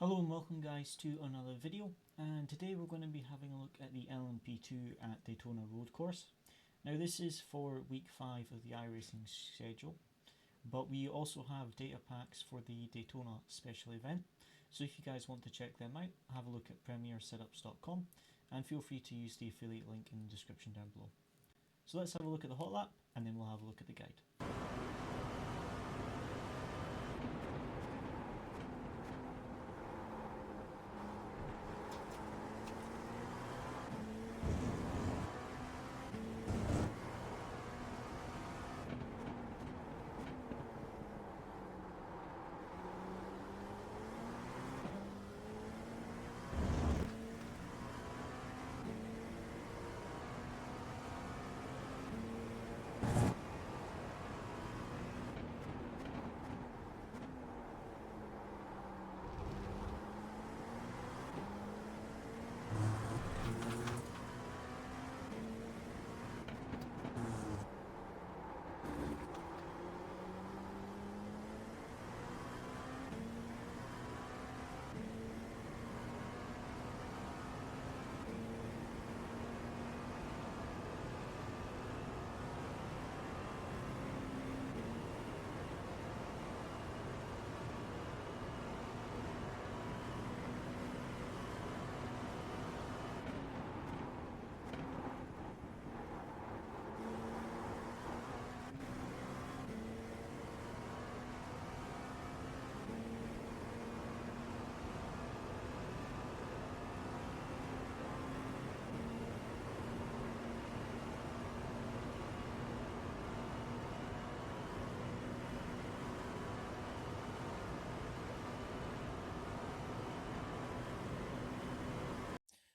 Hello and welcome guys to another video, and today we're going to be having a look at the LMP2 at Daytona road course. Now this is for week 5 of the iRacing schedule, but we also have data packs for the Daytona special event, so if you guys want to check them out, have a look at premiersetups.com and feel free to use the affiliate link in the description down below. So let's have a look at the Hotlap and then we'll have a look at the guide.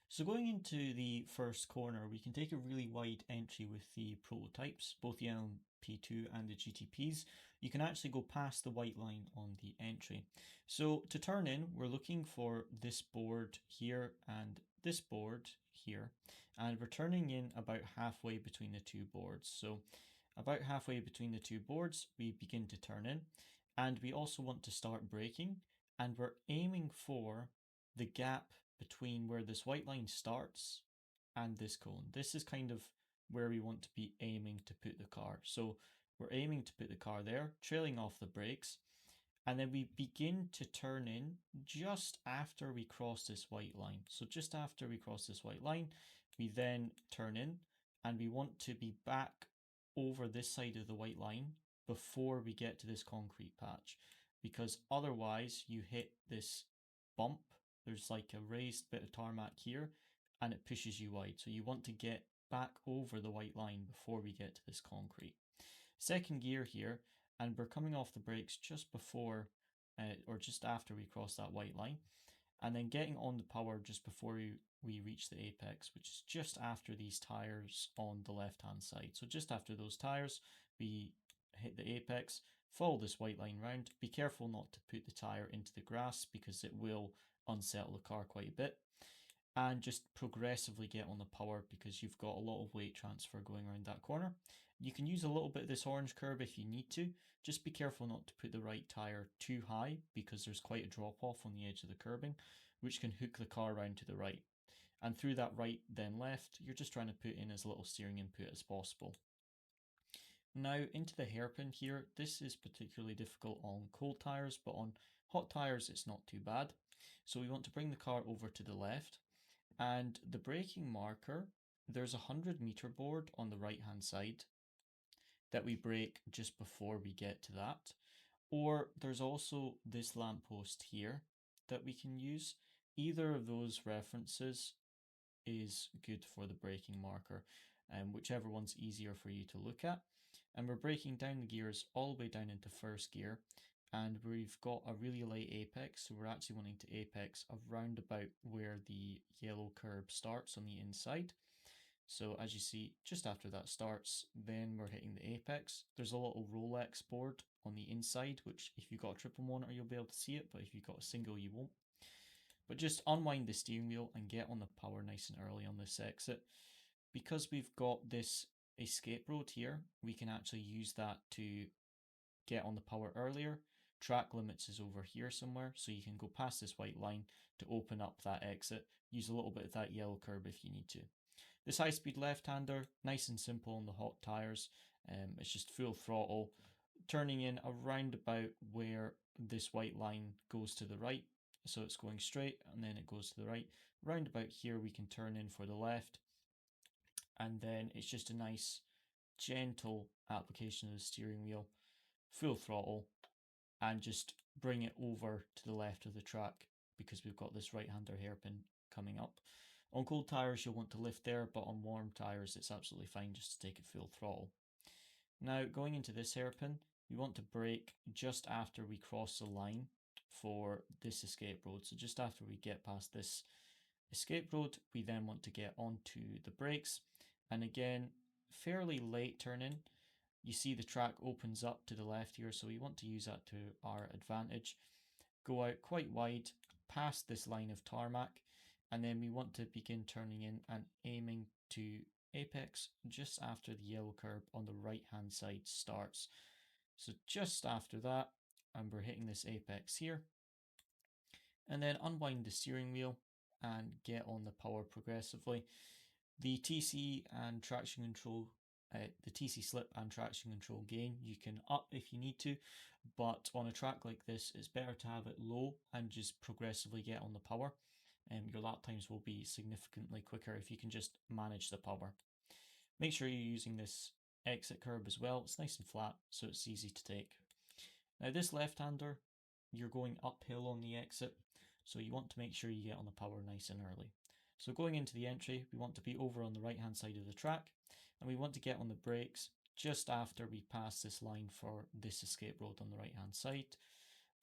So going into the first corner, we can take a really wide entry with the prototypes, both the LMP2 and the GTPs. You can actually go past the white line on the entry. So to turn in, we're looking for this board here and this board here, and we're turning in about halfway between the two boards. So about halfway between the two boards, we begin to turn in, and we also want to start braking, and we're aiming for the gap between where this white line starts and this cone. This is kind of where we want to be aiming to put the car. So we're aiming to put the car there, trailing off the brakes, and then we begin to turn in just after we cross this white line. So just after we cross this white line, we then turn in, and we want to be back over this side of the white line before we get to this concrete patch, because otherwise you hit this bump. There's like a raised bit of tarmac here and it pushes you wide. So you want to get back over the white line before we get to this concrete. Second gear here, and we're coming off the brakes just before or just after we cross that white line, and then getting on the power just before we reach the apex, which is just after these tires on the left hand side. So just after those tires, we hit the apex, follow this white line round. Be careful not to put the tire into the grass because it will unsettle the car quite a bit, and just progressively get on the power because you've got a lot of weight transfer going around that corner. You can use a little bit of this orange curb if you need to. Just be careful not to put the right tire too high because there's quite a drop off on the edge of the curbing, which can hook the car around to the right. And through that right then left, you're just trying to put in as little steering input as possible. Now into the hairpin here, this is particularly difficult on cold tires, but on hot tires it's not too bad. So we want to bring the car over to the left, and the braking marker, there's a 100-meter board on the right hand side that we brake just before we get to that. Or there's also this lamppost here that we can use. Either of those references is good for the braking marker, and whichever one's easier for you to look at. And we're braking down the gears all the way down into first gear, and we've got a really light apex, so we're actually wanting to apex around about where the yellow curb starts on the inside. So as you see, just after that starts, then we're hitting the apex. There's a little Rolex board on the inside, which if you've got a triple monitor, you'll be able to see it, but if you've got a single, you won't. But just unwind the steering wheel and get on the power nice and early on this exit. Because we've got this escape road here, we can actually use that to get on the power earlier, track limits is over here somewhere, so you can go past this white line to open up that exit. Use a little bit of that yellow curb if you need to. This high-speed left-hander, nice and simple on the hot tyres. It's just full throttle, turning in around about where this white line goes to the right. So it's going straight and then it goes to the right. Round about here we can turn in for the left, and then it's just a nice gentle application of the steering wheel, full throttle, and just bring it over to the left of the track because we've got this right-hander hairpin coming up. On cold tyres you'll want to lift there, but on warm tyres it's absolutely fine just to take it full throttle. Now going into this hairpin, we want to brake just after we cross the line for this escape road. So just after we get past this escape road, we then want to get onto the brakes. And again, fairly late turn in. You see the track opens up to the left here, so we want to use that to our advantage. Go out quite wide, past this line of tarmac, and then we want to begin turning in and aiming to apex just after the yellow curb on the right hand side starts. So just after that, and we're hitting this apex here, and then unwind the steering wheel and get on the power progressively. The TC and traction control, the TC slip and traction control gain, you can up if you need to, but on a track like this, it's better to have it low and just progressively get on the power. Your lap times will be significantly quicker if you can just manage the power. Make sure you're using this exit curb as well. It's nice and flat, so it's easy to take. Now this left-hander, you're going uphill on the exit, so you want to make sure you get on the power nice and early. So going into the entry, we want to be over on the right hand side of the track, and we want to get on the brakes just after we pass this line for this escape road on the right hand side,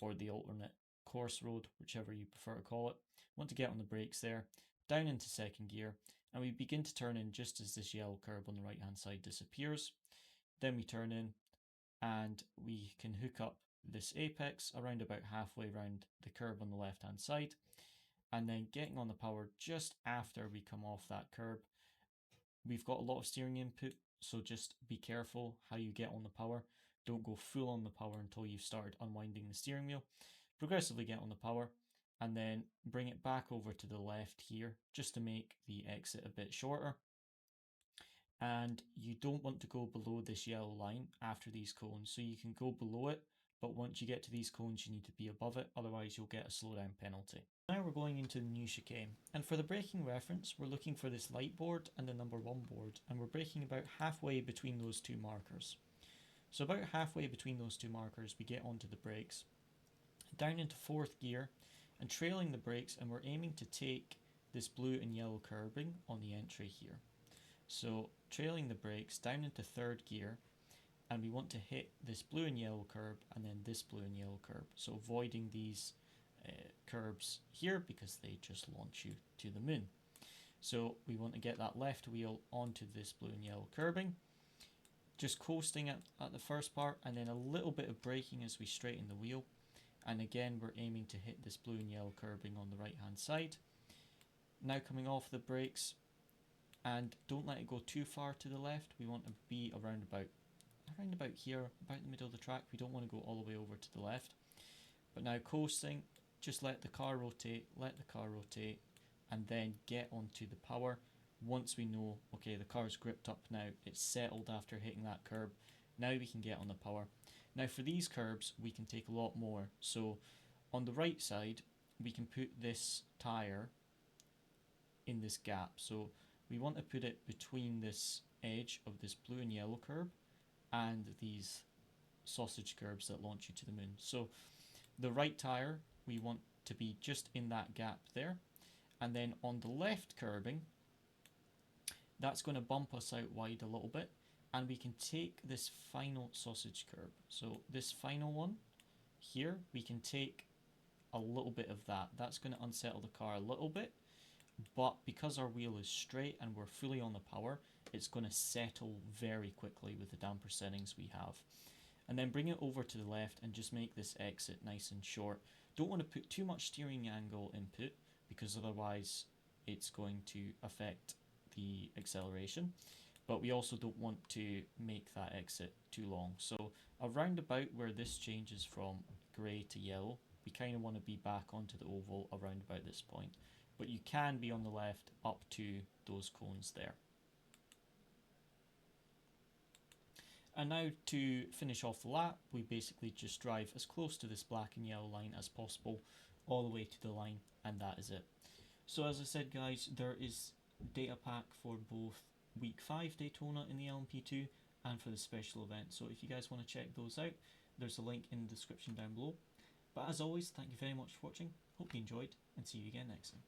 or the alternate course road, whichever you prefer to call it. Want to get on the brakes there, down into second gear, and we begin to turn in just as this yellow curb on the right hand side disappears. Then we turn in and we can hook up this apex around about halfway around the curb on the left hand side, and then getting on the power just after we come off that curb. We've got a lot of steering input, so just be careful how you get on the power. Don't go full on the power until you've started unwinding the steering wheel. Progressively get on the power and then bring it back over to the left here just to make the exit a bit shorter. And you don't want to go below this yellow line after these cones, so you can go below it, but once you get to these cones you need to be above it, otherwise you'll get a slowdown penalty. Now we're going into the new chicane, and for the braking reference we're looking for this light board and the number 1 board, and we're braking about halfway between those two markers. So about halfway between those two markers we get onto the brakes, down into 4th gear and trailing the brakes, and we're aiming to take this blue and yellow curbing on the entry here. So trailing the brakes down into 3rd gear, and we want to hit this blue and yellow curb and then this blue and yellow curb. So avoiding these curbs here because they just launch you to the moon. So we want to get that left wheel onto this blue and yellow curbing, just coasting at the first part, and then a little bit of braking as we straighten the wheel. And again we're aiming to hit this blue and yellow curbing on the right hand side. Now coming off the brakes, and don't let it go too far to the left. We want to be around about here, about the middle of the track. We don't want to go all the way over to the left. But now coasting, just let the car rotate, and then get onto the power. Once we know, okay, the car's gripped up now, it's settled after hitting that curb, now we can get on the power. Now for these curbs we can take a lot more. So on the right side we can put this tyre in this gap. So we want to put it between this edge of this blue and yellow curb and these sausage curbs that launch you to the moon. So the right tyre, we want to be just in that gap there. And then on the left curbing, that's going to bump us out wide a little bit. And we can take this final sausage curb. So this final one here, we can take a little bit of that. That's going to unsettle the car a little bit. But because our wheel is straight and we're fully on the power, it's going to settle very quickly with the damper settings we have. And then bring it over to the left and just make this exit nice and short. Don't want to put too much steering angle input because otherwise it's going to affect the acceleration. But we also don't want to make that exit too long. So around about where this changes from grey to yellow. We kind of want to be back onto the oval around about this point, but you can be on the left up to those cones there. And now to finish off the lap, we basically just drive as close to this black and yellow line as possible, all the way to the line, and that is it. So as I said guys, there is data pack for both week 5 Daytona in the LMP2 and for the special event. So if you guys want to check those out, there's a link in the description down below. But as always, thank you very much for watching, hope you enjoyed, and see you again next time.